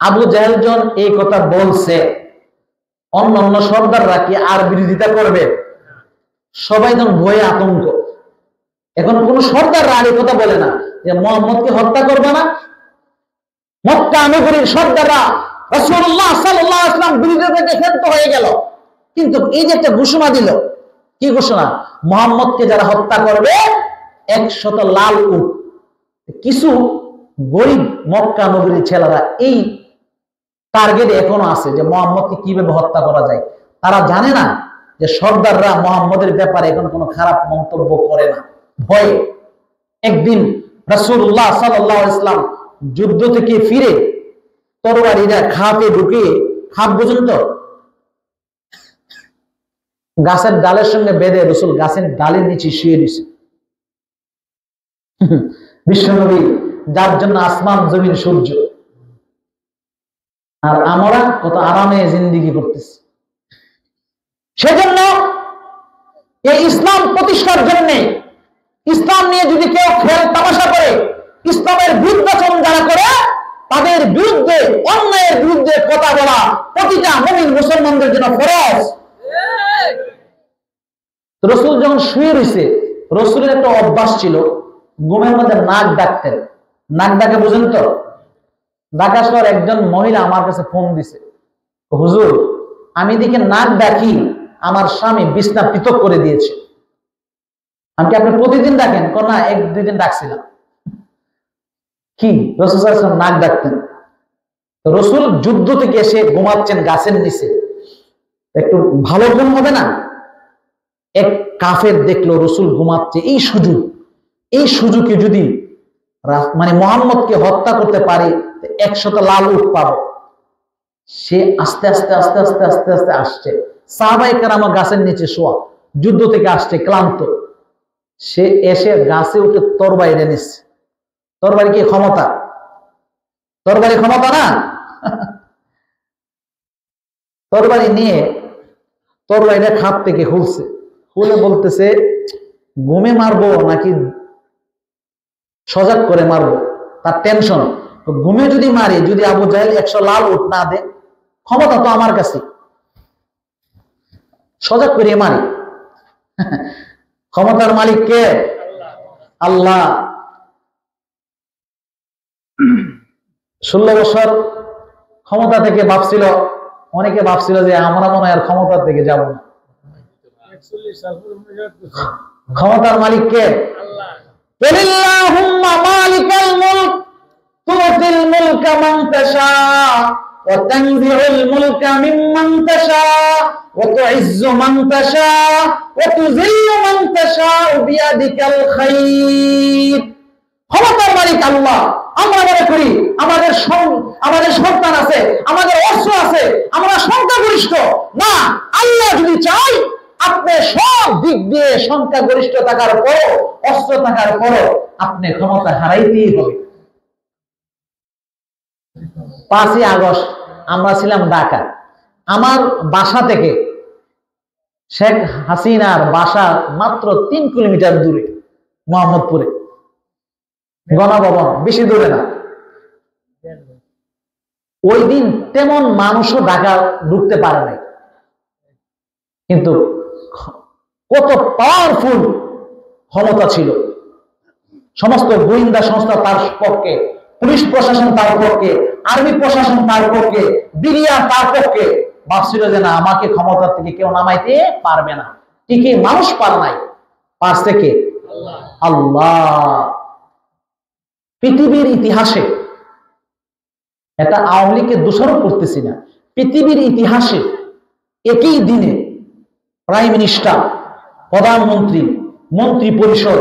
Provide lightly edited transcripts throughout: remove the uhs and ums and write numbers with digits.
আবু জাহেল যখন এই কথা বলছে, অন্য অন্য সর্দাররা কি আর বিরোধিতা করবে? সবাই তখন ভয়ে আতঙ্ক। এখন কোন সর্দাররা আর এই কথা বলে না যে মুহাম্মদকে হত্যা করবে না। মক্কা নগরীর সর্দাররা রাসূলুল্লাহ সাল্লাল্লাহু আলাইহি ওয়াসাল্লাম বিরোধিতা থেকে ক্ষান্ত হয়ে গেল। কিন্তু এই যে একটা ঘোষণা দিল, কি ঘোষণা? মুহাম্মদকে যারা হত্যা করবে 100 লাল উট। কিছু গরিব মক্কা নগরীর ছেলেরা এই টার্গেট এখনো আছে যে মুহাম্মদকে কিভাবে হত্যা করা যায়। তারা জানে না যে সর্দাররা মুহাম্মদের ব্যাপারে এখন কোনো খারাপ মন্তব্য করে না, ভয়ে। একদিন রাসূলুল্লাহ সাল্লাল্লাহু আলাইহি ওয়াসাল্লাম যুদ্ধ থেকে ফিরে তরবারিরা খাপে ঢুকে, খাপ বুঝেন তো, গাছের ডালের সঙ্গে বেঁধে রাসূল গাছের ডালের নিচে শুয়ে দিয়েছে। বিশ্বনবী, যার জন্য আসমান জমিন সূর্য, আর আমরা কত আরামে জিন্দেগি করতেছি। সেজন্য এই ইসলাম প্রতিষ্ঠার জন্য, ইসলাম নিয়ে যদি কেউ খেল তামাশা করে, ইসলামের বিরুদ্ধাচরণ যারা করে, তাদের বিরুদ্ধে, অন্যায়ের বিরুদ্ধে কথা বলা প্রতিটা মুমিন মুসলমানদের জন্য ফরজ। রাসূল যখন শুয়ে রয়েছে, রাসূলের একটা অভ্যাস ছিল, ঘুমের মধ্যে নাক ডাকতেন। নাক ডাকে বুঝেন তো? ডাকার পর একজন মহিলা আমার কাছে ফোন দিছে, হুজুর আমি দেখে নাক ডাকি, আমার স্বামী বিছনা পৃথক করে দিয়েছে। আমি কি আপনি প্রতিদিন ডাকেন? না, 1-2 দিন ডাকছিলাম। কি? রাসূল সাল্লাল্লাহু আলাইহি ওয়াসাল্লাম নাক ডাকতেন। রাসূল যুদ্ধ থেকে এসে ঘুমাচ্ছেন গাছের নিচে, একটু ভালো ঘুম হবে না? এক কাফের দেখলো রাসূল ঘুমাচ্ছে, এই সুযোগে যদি মানে মুহাম্মদকে হত্যা করতে পারে 100 লাল উট পাবো। সে আস্তে আস্তে আস্তে আস্তে আস্তে আস্তে আসছে। সাহাবায়ে কেরাম গাছের নিচে শোয়া, যুদ্ধ থেকে আসছে ক্লান্ত। সে এসে গাছে উঠে তরবারি নিচ্ছে। তরবারি কি ক্ষমতা? তরবারি ক্ষমতা না। তরবারি নিয়ে তরবারিটা খাপ থেকে খুলছে, খুলে বলতেছে ঘুমে মারবো নাকি সজাগ করে মারবো। তার টেনশন, ঘুমে যদি মারি, যদি আবু জাহেল 100 লাল উট না দে, ক্ষমতা তো আমার কাছে, সজাগ করে মারি। ক্ষমতার মালিক কে? আল্লাহ। 16 বছর ক্ষমতা থেকে ভাবছিল, অনেকে ভাবছিল যে আমরা মনে হয় আর ক্ষমতা থেকে যাব না। ক্ষমতার মালিক কে? আল্লাহ। মালিকাল মুলক তুতিল মুলকা মান তাশা ওয়া তানজিউল মুলকা মিম্মান তাশা ওয়া তুইজ্জু মান তাশা ওয়া তুযিল্লু মান তাশা বিয়াদিকাল খায়র। ক্ষমতার মালিক আল্লাহ। আমরা মনে করি আমাদের সন্তান আছে, আমাদের অস্ত্র আছে, আমরা সংখ্যাগরিষ্ঠ। না, আল্লাহ যদি চাই, আপনি সব দিক দিয়ে সংখ্যাগরিষ্ঠ থাকার পরও, অস্ত্র থাকার পরও আপনি ক্ষমতা হারাইতেই হবে। 5ই আগস্ট আমরা ছিলাম ঢাকা। আমার বাসা থেকে শেখ হাসিনার বাসা মাত্র 3 কিলোমিটার দূরে, মোহাম্মদপুরে গণভবন, বেশি দূরে না। ওই দিন তেমন মানুষও ঢাকা ঢুকতে পারে নাই, কিন্তু কত পাওয়ারফুল ক্ষমতা ছিল। সমস্ত গোয়েন্দা সংস্থা তার পক্ষে, পুলিশ প্রশাসন তার পক্ষে, আর্মি প্রশাসন তার পক্ষে, বিডিআর তার পক্ষে। ভাবছিল যে না, আমাকে ক্ষমতা থেকে কেউ নামাইতে পারবে না। ঠিকই, মানুষ পার নাই, পারছে কে? আল্লাহ। পৃথিবীর ইতিহাসে, এটা আওয়ামী লীগকে দোষারোপ করতেছি না, পৃথিবীর ইতিহাসে একই দিনে প্রাইম মিনিস্টার, প্রধানমন্ত্রী, মন্ত্রী পরিষদ,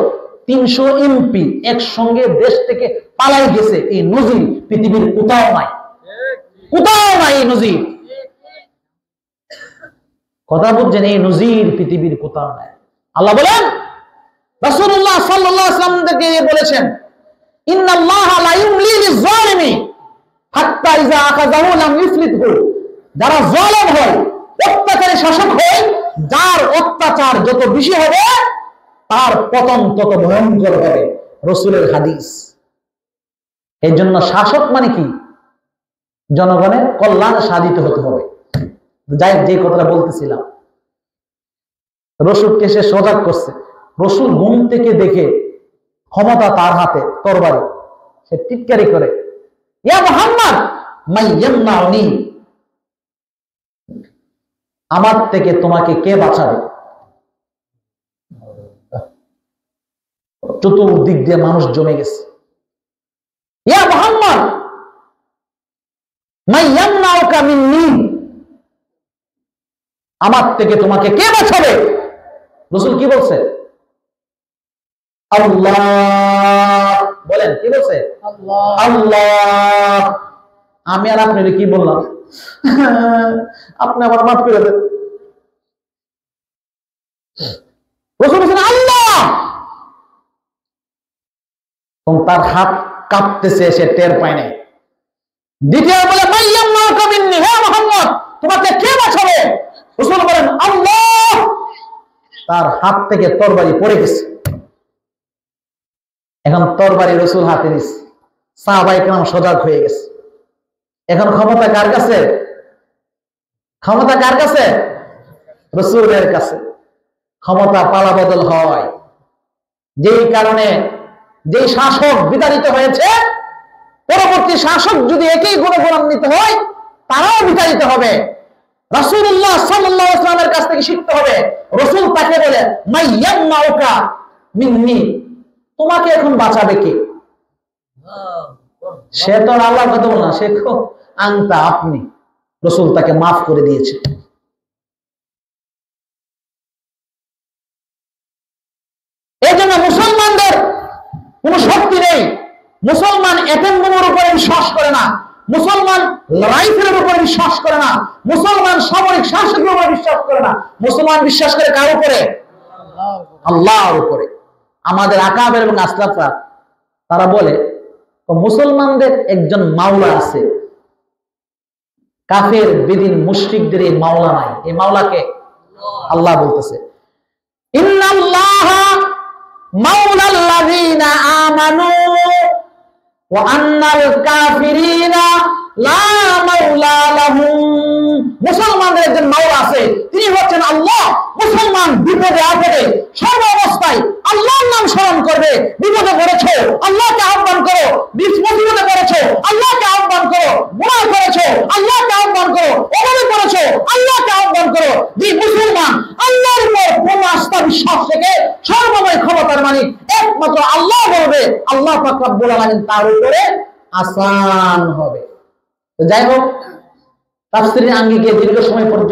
300 এমপি একসঙ্গে দেশ থেকে পালাই গেছে, এই নজির পৃথিবীর কোথাও নাই। কোথাও নাই এই নজির। কথা বুঝছেন? এই নজির পৃথিবীর কোথাও নাই। আল্লাহ বলেন, রাসূলুল্লাহ সাল্লাল্লাহু আলাইহি ওয়াসাল্লাম থেকে বলেছেন, ইন্নাল্লাহা লা ইউমলি লিয-যালিমি হাত্তা ইযা আখাযাহু লাম ইফলিতহু। যারা জালেম হয়, অত্যাচারী শাসক হয়, যার অত্যাচার যত বেশি হবে তার পতন তত ভয়ঙ্কর হবে। রাসূলের হাদিস। এই জন্য শাসক মানে কি? জনগণের কল্যাণ সাধিত হতে হবে। যাই যে কথাটা বলতেছিলাম, রসুলকে সে সজাগ করছে। রসুল ঘুম থেকে দেখে ক্ষমতা তার হাতে, তরবারি। সে টিটকারি করে, ইয়া মুহাম্মদ মাইয়ামনাউনি, আমার থেকে তোমাকে কে বাঁচাবে? চতুর্দিক দিয়ে মানুষ জমে গেছে। ইয়া মুহাম্মদ মাইয়ামনাউকা মিন্নি, আমার থেকে তোমাকে কে বাঁচাবে? রাসূল কি বলছে? আল্লাহ। বলেন কি বলছে? আল্লাহ। আল্লাহ। আমি আর আপনি কি বললাম? আপনি আবার মাফ করে দেন। রাসূল বলেন আল্লাহ। তার হাত কাঁপতেছে, সে টের পায় নাই। দ্বিতীয় বলে মাইয়ামনাউকা মিন্নি, হে মুহাম্মদ তোমাকে কে বাঁচাবে? রাসূল বলেন আল্লাহ। তার হাত থেকে তরবারি পড়ে গেছে। এখন তরবারি রাসূল হাতে নিছে, সাহাবায়ে কেরাম সজাগ হয়ে গেছে। এখন ক্ষমতা কার কাছে? ক্ষমতা কার কাছে? রাসূলের কাছে। ক্ষমতা পালা বদল হয়, যেই কারণে যেই শাসক বিতাড়িত হয়েছে, পরবর্তী শাসক যদি একই গুণান্বিত হয়, তারাও বিতাড়িত হবে। রাসূলুল্লাহ সাল্লাল্লাহু আলাইহি ওয়াসাল্লামের কাছ থেকে শিখতে হবে। রাসূল তাকে বলে মাইয়ামনাউকা মিন্নি, তোমাকে এখন বাঁচাবে কে? সে তো আল্লাহর কথা বলে না, সে আনতা আপনি। রাসূল তাকে মাফ করে দিয়েছে। এই জন্য মুসলমানদের কোন শক্তি নেই। মুসলমান এতিম বোনের উপরে বিশ্বাস করে না, মুসলমান রাইফেলের উপরে বিশ্বাস করে না, মুসলমান সামরিক শাসকের উপরে বিশ্বাস করে না। মুসলমান বিশ্বাস করে কার উপরে? আল্লাহর উপরে। আমাদের আকাবের এবং আসলাফরা তারা বলে মুসলমানদের একজন মাওলা আছে, কাফের বেদিন মুশরিকদের এই মাওলা নাই। এই মাওলাকে আল্লাহ বলতেছে, ইন্নাল্লাহা মাওলাল্লাযীনা আমানু ওয়া আন্নাল কাফিরিনা লা মাওলা লাহুম। মুসলমানদের একজন মাওলা আছে, তিনি হচ্ছেন আল্লাহ। মুসলমান বিপদে আপদে সর্ব অবস্থায় আল্লাহর নাম স্মরণ করবে। বিপদে পড়েছো, আল্লাহকে আহ্বান করো। মুসিবতে পড়েছো, আল্লাহকে আহ্বান করো। গুনাহ করেছো, আল্লাহকে আহ্বান করো। অভাবে পড়েছো, আল্লাহকে আহ্বান করো। যে মুসলমান আল্লাহর উপর পূর্ণ আস্থা বিশ্বাস থেকে সর্বময় ক্ষমতার মালিক একমাত্র আল্লাহ বলবে, আল্লাহ পাক রব্বুল আলামিন তার উপরে আসান হবে। যাই হোক, তাফসীরের আঙ্গিকে দীর্ঘ সময় পর্যন্ত